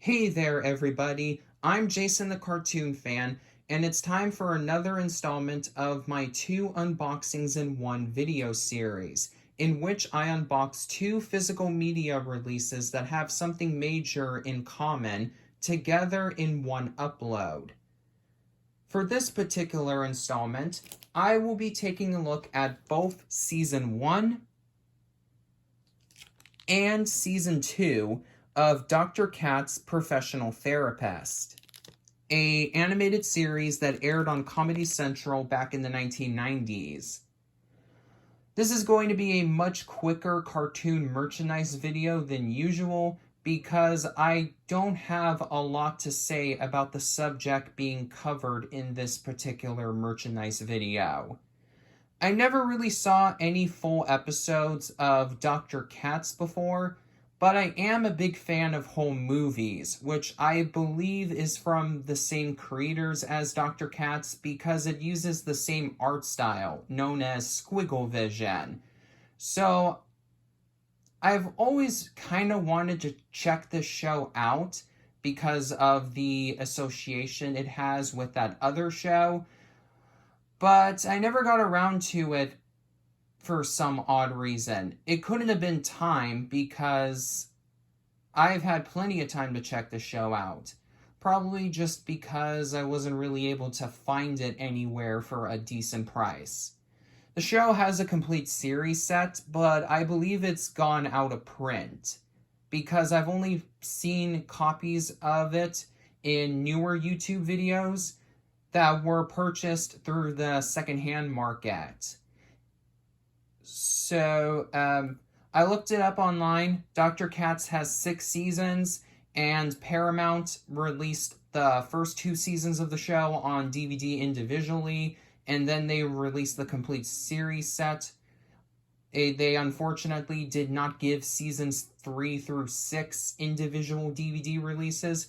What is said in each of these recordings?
Hey there, everybody. I'm Jason the Cartoon Fan, and it's time for another installment of my 2 unboxings in 1 video series, in which I unbox 2 physical media releases that have something major in common together in one upload. For this particular installment, I will be taking a look at both Season 1 and Season 2 of Dr. Katz, Professional Therapist, an animated series that aired on Comedy Central back in the 1990s. This is going to be a much quicker cartoon merchandise video than usual because I don't have a lot to say about the subject being covered in this particular merchandise video. I never really saw any full episodes of Dr. Katz before, but I am a big fan of whole movies, which I believe is from the same creators as Dr. Katz because it uses the same art style, known as squiggle vision. So I've always kind of wanted to check this show out because of the association it has with that other show, but I never got around to it for some odd reason. It couldn't have been time because I've had plenty of time to check the show out. Probably just because I wasn't really able to find it anywhere for a decent price. The show has a complete series set, but I believe it's gone out of print because I've only seen copies of it in newer YouTube videos that were purchased through the secondhand market. So, I looked it up online. Dr. Katz has 6 seasons, and Paramount released the first 2 seasons of the show on DVD individually, and then they released the complete series set. They unfortunately did not give seasons 3 through 6 individual DVD releases,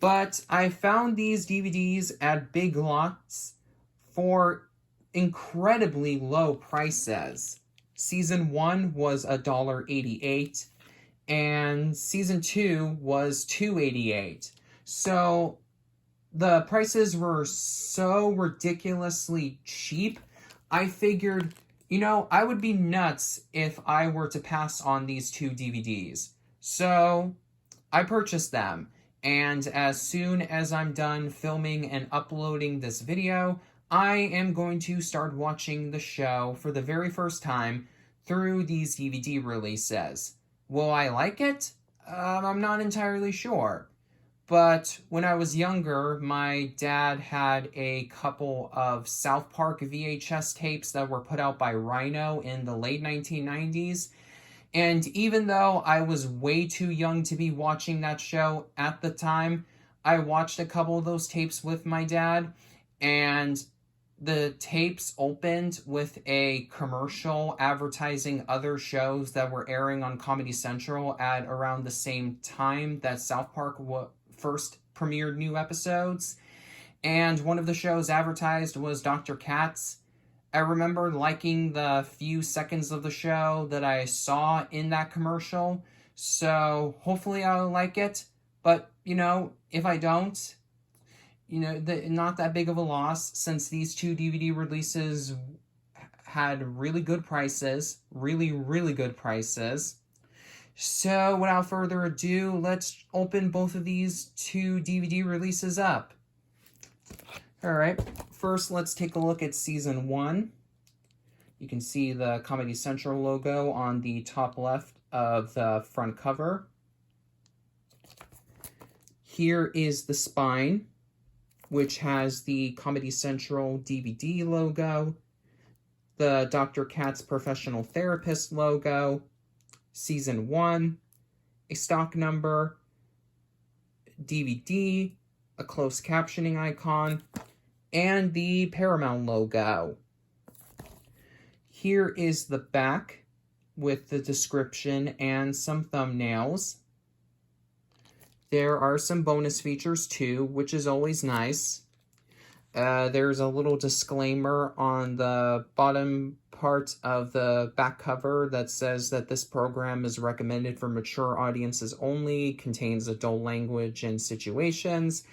but I found these DVDs at Big Lots for incredibly low prices. Season 1 was $1.88 and Season 2 was $2.88. So the prices were so ridiculously cheap, I figured, I would be nuts if I were to pass on these 2 DVDs. So I purchased them, and as soon as I'm done filming and uploading this video, I am going to start watching the show for the very first time through these DVD releases. Will I like it? I'm not entirely sure. But when I was younger, my dad had a couple of South Park VHS tapes that were put out by Rhino in the late 1990s. And even though I was way too young to be watching that show at the time, I watched a couple of those tapes with my dad, and the tapes opened with a commercial advertising other shows that were airing on Comedy Central at around the same time that South Park first premiered new episodes. And one of the shows advertised was Dr. Katz. I remember liking the few seconds of the show that I saw in that commercial, so hopefully I'll like it. But, if I don't, not that big of a loss, since these 2 DVD releases had really good prices, really, really good prices. So without further ado, let's open both of these 2 DVD releases up. Alright, first let's take a look at Season 1. You can see the Comedy Central logo on the top left of the front cover. Here is the spine, which has the Comedy Central DVD logo, the Dr. Katz Professional Therapist logo, Season 1, a stock number, DVD, a closed captioning icon, and the Paramount logo. Here is the back with the description and some thumbnails. There are some bonus features too, which is always nice. There's a little disclaimer on the bottom part of the back cover that says that this program is recommended for mature audiences only, contains adult language and situations.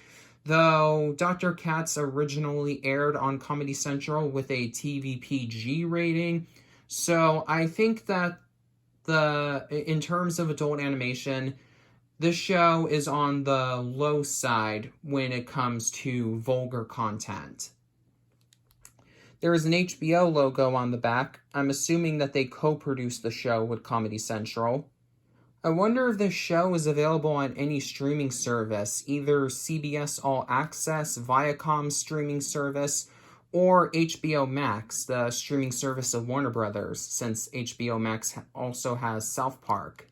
Though Dr. Katz originally aired on Comedy Central with a TVPG rating, so I think that in terms of adult animation, this show is on the low side when it comes to vulgar content. There is an HBO logo on the back. I'm assuming that they co-produced the show with Comedy Central. I wonder if this show is available on any streaming service, either CBS All Access, Viacom streaming service, or HBO Max, the streaming service of Warner Brothers, since HBO Max also has South Park.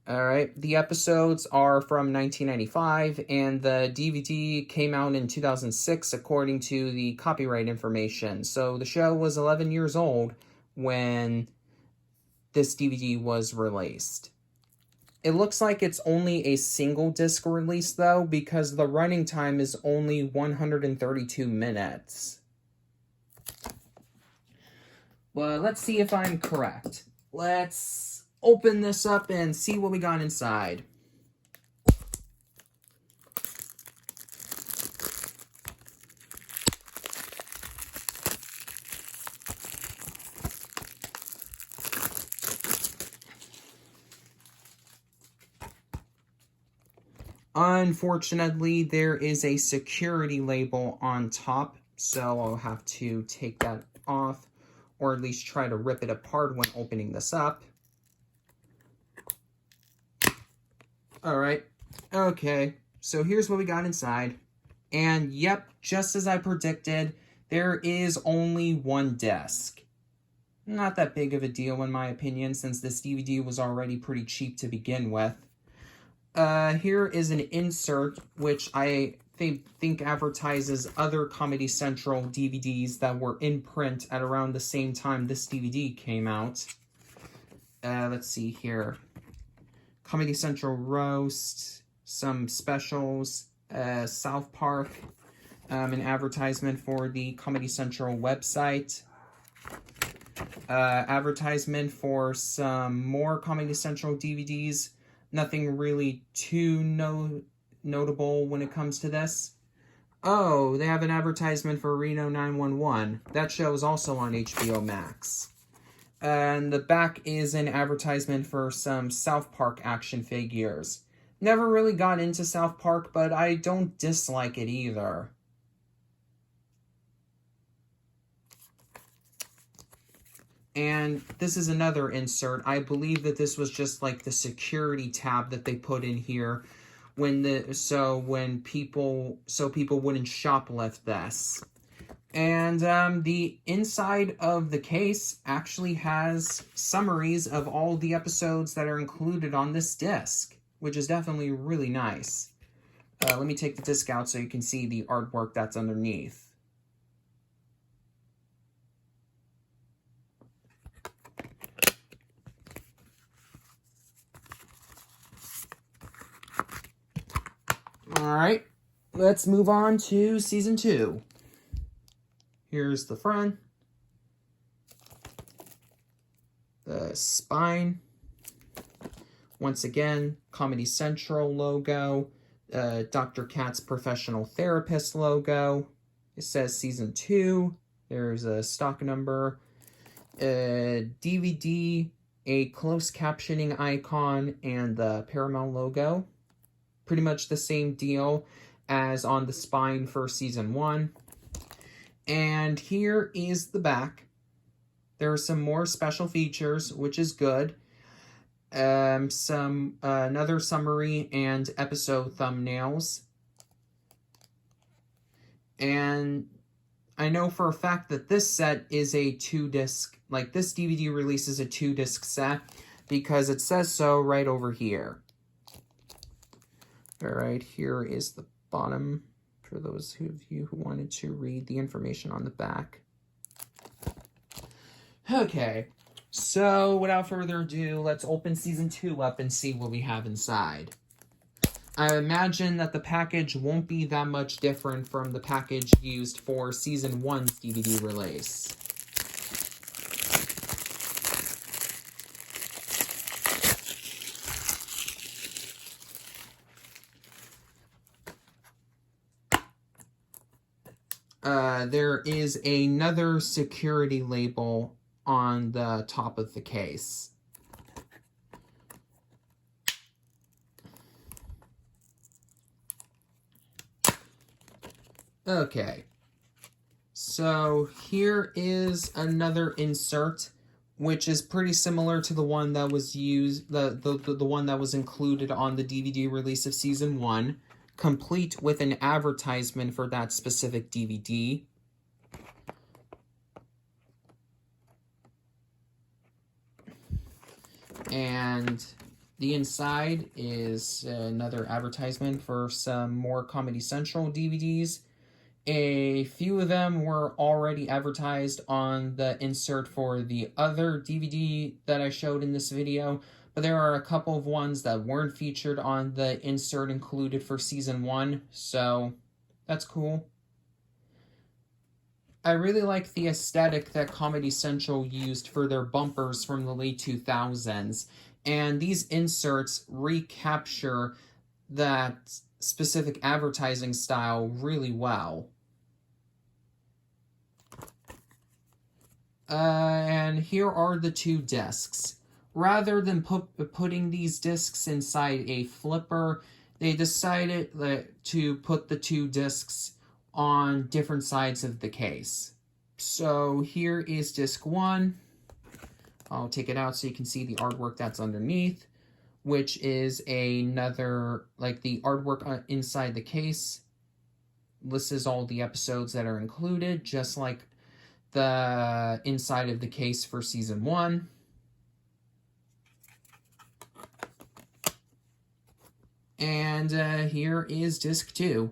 Alright, the episodes are from 1995, and the DVD came out in 2006 according to the copyright information. So the show was 11 years old when this DVD was released. It looks like it's only a single disc release though, because the running time is only 132 minutes. Well, let's see if I'm correct. Let's open this up and see what we got inside. Unfortunately, there is a security label on top, so I'll have to take that off, or at least try to rip it apart when opening this up. Alright, okay, so here's what we got inside. And yep, just as I predicted, there is only one disc. Not that big of a deal in my opinion, since this DVD was already pretty cheap to begin with. Here is an insert, which I think advertises other Comedy Central DVDs that were in print at around the same time this DVD came out. Let's see here. Comedy Central Roast, some specials, South Park, an advertisement for the Comedy Central website, advertisement for some more Comedy Central DVDs. Nothing really too notable when it comes to this. Oh, they have an advertisement for Reno 911. That show is also on HBO Max. And the back is an advertisement for some South Park action figures. Never really got into South Park, but I don't dislike it either. And this is another insert. I believe that this was just like the security tab that they put in here so people wouldn't shoplift this. And the inside of the case actually has summaries of all the episodes that are included on this disc, which is definitely really nice. Let me take the disc out so you can see the artwork that's underneath. Alright, let's move on to Season 2. Here's the front, the spine, once again, Comedy Central logo, Dr. Katz Professional Therapist logo. It says Season 2, there's a stock number, DVD, a closed captioning icon, and the Paramount logo. Pretty much the same deal as on the spine for Season 1. And here is the back. There are some more special features, which is good. Another summary and episode thumbnails. And I know for a fact that this set is a 2-disc, like this DVD release is a 2-disc set, because it says so right over here. Alright, here is the bottom for those of you who wanted to read the information on the back. Okay, so without further ado, let's open Season 2 up and see what we have inside. I imagine that the package won't be that much different from the package used for Season 1's DVD release. There is another security label on the top of the case. Okay, so here is another insert, which is pretty similar to the one that was used, the one that was included on the DVD release of Season 1, complete with an advertisement for that specific DVD. And the inside is another advertisement for some more Comedy Central DVDs. A few of them were already advertised on the insert for the other DVD that I showed in this video, but there are a couple of ones that weren't featured on the insert included for Season 1, so that's cool. I really like the aesthetic that Comedy Central used for their bumpers from the late 2000s, and these inserts recapture that specific advertising style really well. And here are the two discs. Rather than putting these discs inside a flipper, they decided to put the two discs on different sides of the case. So here is disc 1. I'll take it out so you can see the artwork that's underneath, which is another, like the artwork inside the case lists all the episodes that are included, just like the inside of the case for Season 1. And here is disc 2.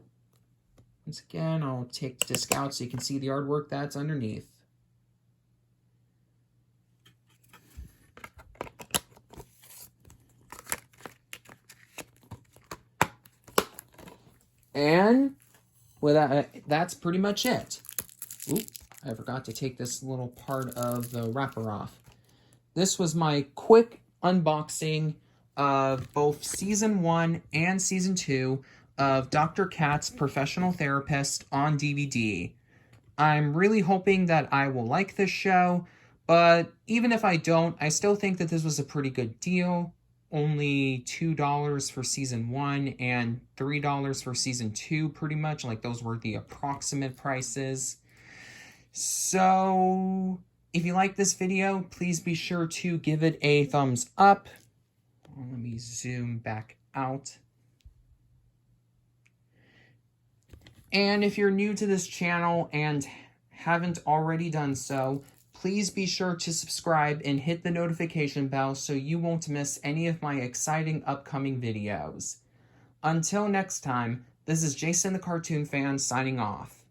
Once again, I'll take the disc out so you can see the artwork that's underneath. And that's pretty much it. Oop, I forgot to take this little part of the wrapper off. This was my quick unboxing of both Season 1 and Season 2 of Dr. Katz, Professional Therapist on DVD. I'm really hoping that I will like this show, but even if I don't, I still think that this was a pretty good deal. Only $2 for Season 1 and $3 for Season 2, pretty much. Like, those were the approximate prices. So, if you like this video, please be sure to give it a thumbs up. Let me zoom back out. And if you're new to this channel and haven't already done so, please be sure to subscribe and hit the notification bell so you won't miss any of my exciting upcoming videos. Until next time, this is Jason the Cartoon Fan signing off.